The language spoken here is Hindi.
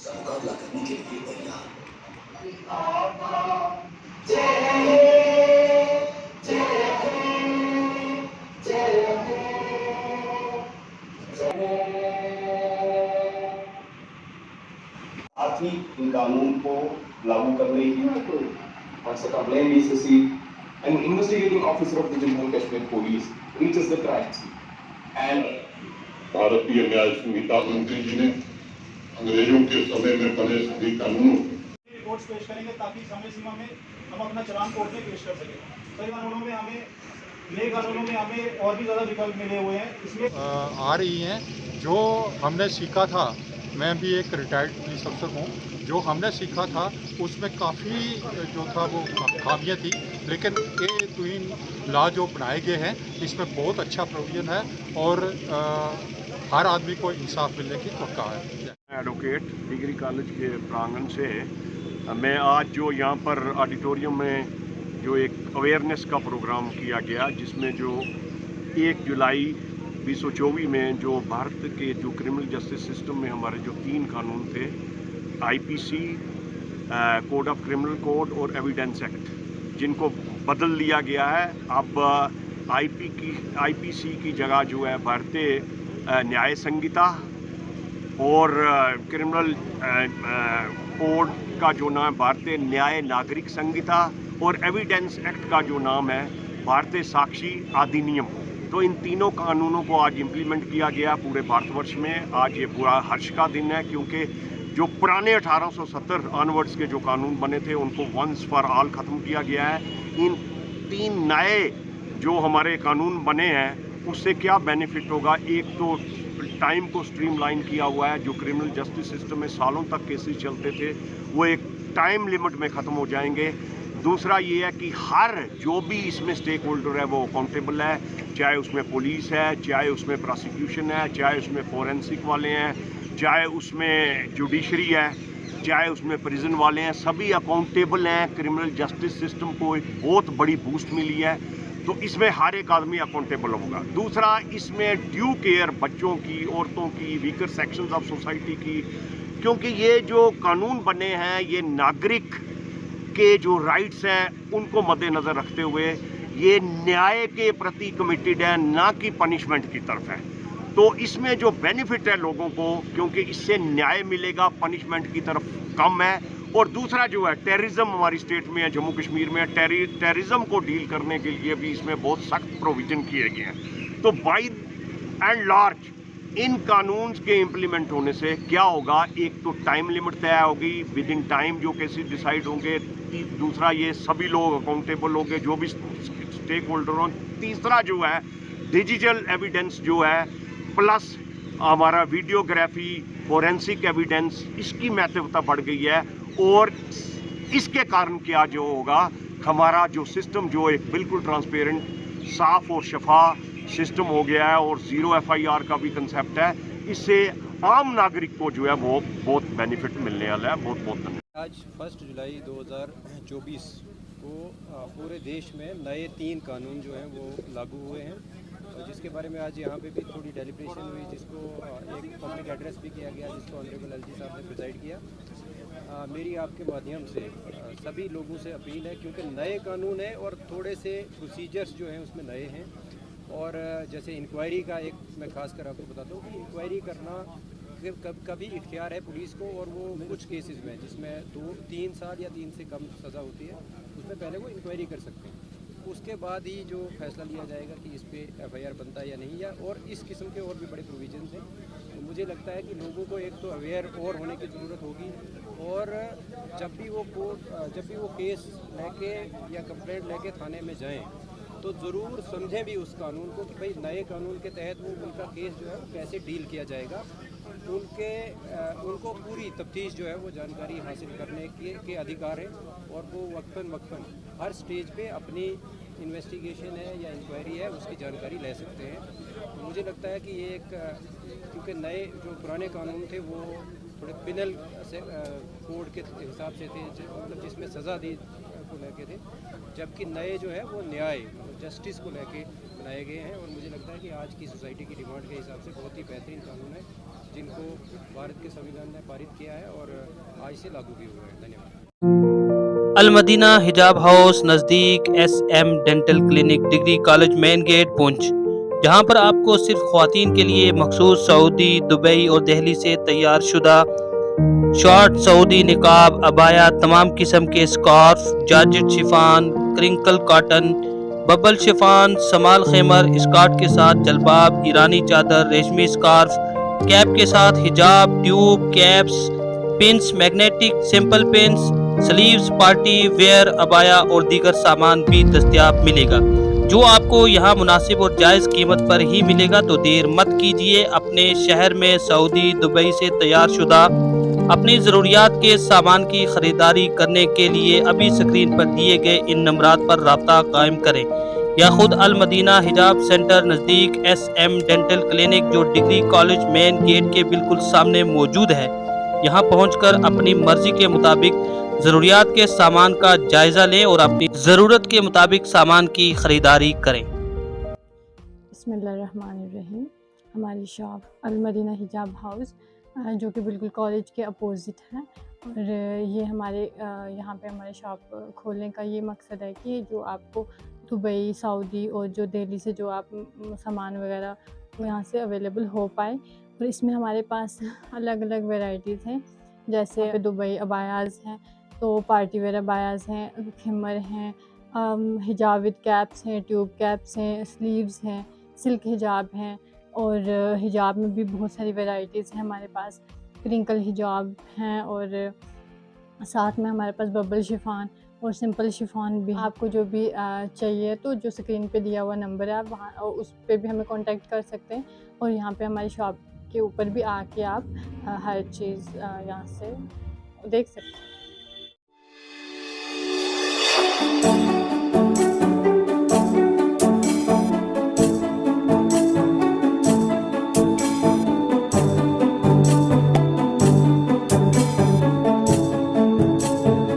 का मुकाबला करने के लिए तैयार। साथ ही इन कानून को लागू करने की once a complaint is received, an investigating officer of the Jammu and Kashmir Police reaches the crime scene and भारतीय न्याय संहिता मंत्री जी ने अंग्रेजों के समय में बने सभी कानूनों रिपोर्ट्स पेश करेंगे ताकि समय सीमा में हम अपना चलान कोर्ट में पेश कर सकें। कई कानूनों में हमें नए कानूनों में हमें और भी ज़्यादा विकल्प मिले हुए हैं, इसलिए आ रही हैं। जो हमने सीखा था, मैं भी एक रिटायर्ड पुलिस अफसर हूँ, जो हमने सीखा था उसमें काफ़ी जो था वो खामियाँ थी, लेकिन ये तीन लॉ जो बनाए गए हैं इसमें बहुत अच्छा प्रोविजन है और हर आदमी को इंसाफ मिलने की तवक्का है। एडवोकेट डिग्री कॉलेज के प्रांगण से मैं आज जो यहाँ पर ऑडिटोरियम में जो एक अवेयरनेस का प्रोग्राम किया गया, जिसमें जो 1 जुलाई 2024 में जो भारत के जो क्रिमिनल जस्टिस सिस्टम में हमारे जो 3 कानून थे, IPC, code of criminal code और एविडेंस एक्ट, जिनको बदल दिया गया है। अब आईपीसी की जगह जो है भारतीय न्याय संहिता और क्रिमिनल कोड का जो नाम भारतीय न्याय नागरिक संहिता और एविडेंस एक्ट का जो नाम है भारतीय साक्षी अधिनियम। तो इन तीनों कानूनों को आज इम्प्लीमेंट किया गया पूरे भारतवर्ष में। आज ये पूरा हर्ष का दिन है, क्योंकि जो पुराने 1870 ऑनवर्ड्स के जो कानून बने थे उनको वंस फॉर ऑल ख़त्म किया गया है। इन 3 नए जो हमारे कानून बने हैं उससे क्या बेनिफिट होगा? एक तो टाइम को स्ट्रीमलाइन किया हुआ है। जो क्रिमिनल जस्टिस सिस्टम में सालों तक केसेस चलते थे वो एक टाइम लिमिट में ख़त्म हो जाएंगे। दूसरा ये है कि हर जो भी इसमें स्टेक होल्डर है वो अकाउंटेबल है, चाहे उसमें पुलिस है, चाहे उसमें प्रोसिक्यूशन है, चाहे उसमें फोरेंसिक वाले हैं, चाहे उसमें जुडिशरी है, चाहे उसमें प्रिजन वाले हैं, सभी अकाउंटेबल हैं। क्रिमिनल जस्टिस सिस्टम को एक बहुत बड़ी बूस्ट मिली है, तो इसमें हर एक आदमी अकाउंटेबल होगा। दूसरा, इसमें ड्यू केयर बच्चों की, औरतों की, वीकर सेक्शंस ऑफ सोसाइटी की, क्योंकि ये जो कानून बने हैं ये नागरिक के जो राइट्स हैं उनको मद्देनज़र रखते हुए ये न्याय के प्रति कमिटेड है, ना कि पनिशमेंट की तरफ है। तो इसमें जो बेनिफिट है लोगों को, क्योंकि इससे न्याय मिलेगा, पनिशमेंट की तरफ कम है। और दूसरा जो है टेररिज्म हमारी स्टेट में है, जम्मू कश्मीर में टेररिज्म को डील करने के लिए भी इसमें बहुत सख्त प्रोविजन किए गए हैं। तो बाई एंड लार्ज इन कानून के इम्प्लीमेंट होने से क्या होगा? एक तो टाइम लिमिट तय होगी, विद इन टाइम जो केसेस डिसाइड होंगे। दूसरा, ये सभी लोग अकाउंटेबल होंगे जो भी स्टेक होल्डर हों। तीसरा जो है डिजिटल एविडेंस जो है, प्लस हमारा वीडियोग्राफी, फोरेंसिक एविडेंस, इसकी महत्वता बढ़ गई है। और इसके कारण क्या जो होगा, हमारा जो सिस्टम जो एक बिल्कुल ट्रांसपेरेंट, साफ और शफा सिस्टम हो गया है और 0 FIR का भी कंसेप्ट है। इससे आम नागरिक को जो है वो बहुत बेनिफिट मिलने वाला है। बहुत बहुत धन्यवाद। आज 1 जुलाई 2024 को पूरे देश में नए 3 कानून जो हैं वो लागू हुए हैं, और जिसके बारे में आज यहाँ पे भी थोड़ी डेलिब्रेशन हुई, जिसको एक पब्लिक एड्रेस भी किया गया, जिसको ऑनरेबल LG साहब ने प्रिजाइड किया। मेरी आपके माध्यम से सभी लोगों से अपील है, क्योंकि नए कानून हैं और थोड़े से प्रोसीजर्स जो हैं उसमें नए हैं। और जैसे इंक्वायरी का एक मैं खासकर आपको बताता हूँ कि इंक्वायरी करना कभी इख्तियार है पुलिस को, और वो कुछ केसेस में जिसमें 2-3 साल या 3 से कम सज़ा होती है उसमें पहले वो इंक्वायरी कर सकते हैं। उसके बाद ही जो फैसला लिया जाएगा कि इस पर FIR बनता है या नहीं, या और इस किस्म के और भी बड़े प्रोविजन हैं। तो मुझे लगता है कि लोगों को एक तो अवेयर और होने की ज़रूरत होगी, और जब भी वो केस लेके या कंप्लेंट लेके थाने में जाएं तो ज़रूर समझें भी उस कानून को कि भाई नए कानून के तहत वो उनका केस जो है कैसे डील किया जाएगा। उनको पूरी तफ्तीश जो है वो जानकारी हासिल करने के अधिकार है, और वो वक्फन हर स्टेज पे अपनी इन्वेस्टिगेशन है या इंक्वायरी है उसकी जानकारी ले सकते हैं। तो मुझे लगता है कि ये एक, क्योंकि नए जो पुराने कानून थे वो थोड़े पिनल से कोड के हिसाब से थे, मतलब जिसमें सज़ा दी को लेके थे, जबकि नए जो है वो न्याय जस्टिस को लेके बनाए गए हैं। और मुझे लगता है कि आज की सोसाइटी की डिमांड के हिसाब से बहुत ही बेहतरीन कानून है। जिनको भारत के संविधान ने पारित किया है और आज से लागू भी हुआ है। धन्यवाद। अल मदीना हिजाब हाउस नज़दीक SM dental clinic, degree college, main gate, Poonch, जहां पर आपको सिर्फ ख्वातीन के लिए मखसूस सऊदी, दुबई और दिल्ली से तैयार शुदा शॉर्ट सऊदी निकाब, अबाया, तमाम किस्म के scarf, georgette Shifan, crinkle cotton, bubble Shifan, समाल खेमर, स्कर्ट के साथ जलबाब, ईरानी चादर, रेशमी स्कार्फ, कैप के साथ हिजाब, tube, caps, pins, magnetic, simple pins, sleeves, party wear, abaya और दीगर सामान भी दस्तयाब मिलेगा, जो आपको यहाँ मुनासिब और जायज़ कीमत पर ही मिलेगा। तो देर मत कीजिए, अपने शहर में सऊदी, दुबई से तैयार शुदा अपनी ज़रूरियात के सामान की ख़रीदारी करने के लिए अभी स्क्रीन पर दिए गए इन नंबरात पर रब्ता कायम करें, या खुद अल मदीना हिजाब सेंटर नज़दीक SM डेंटल क्लिनिक, जो डिग्री कॉलेज मेन गेट के बिल्कुल सामने मौजूद है, यहाँ पहुंचकर अपनी मर्जी के मुताबिक ज़रूरियात के सामान का जायज़ा लें और अपनी ज़रूरत के मुताबिक सामान की ख़रीदारी करें। बिस्मिल्लाहिर्रहमानिर्रहीम। हमारी शॉप अल मदीना हिजाब हाउस जो कि बिल्कुल कॉलेज के अपोजिट है, और ये हमारे यहाँ पे हमारे शॉप खोलने का ये मकसद है कि जो आपको दुबई, सऊदी और जो दिल्ली से जो आप सामान वगैरह वो यहाँ से अवेलेबल हो पाए। और इसमें हमारे पास अलग अलग वैरायटीज़ हैं, जैसे दुबई अबायाज़ हैं, तो पार्टी वेयर अबायाज़ हैं, खिमर हैं, हिजाब विद कैप्स हैं, ट्यूब कैप्स हैं, स्लीव्स हैं, सिल्क हिजाब हैं, और हिजाब में भी बहुत सारी वैरायटीज़ हैं हमारे पास। क्रिंकल हिजाब हैं, और साथ में हमारे पास बबल शिफान और सिंपल शिफान भी। आपको जो भी चाहिए तो जो स्क्रीन पे दिया हुआ नंबर है, आप वहाँ उस पर भी हमें कांटेक्ट कर सकते हैं, और यहाँ पे हमारी शॉप के ऊपर भी आके आप हर चीज़ यहाँ से देख सकते हैं।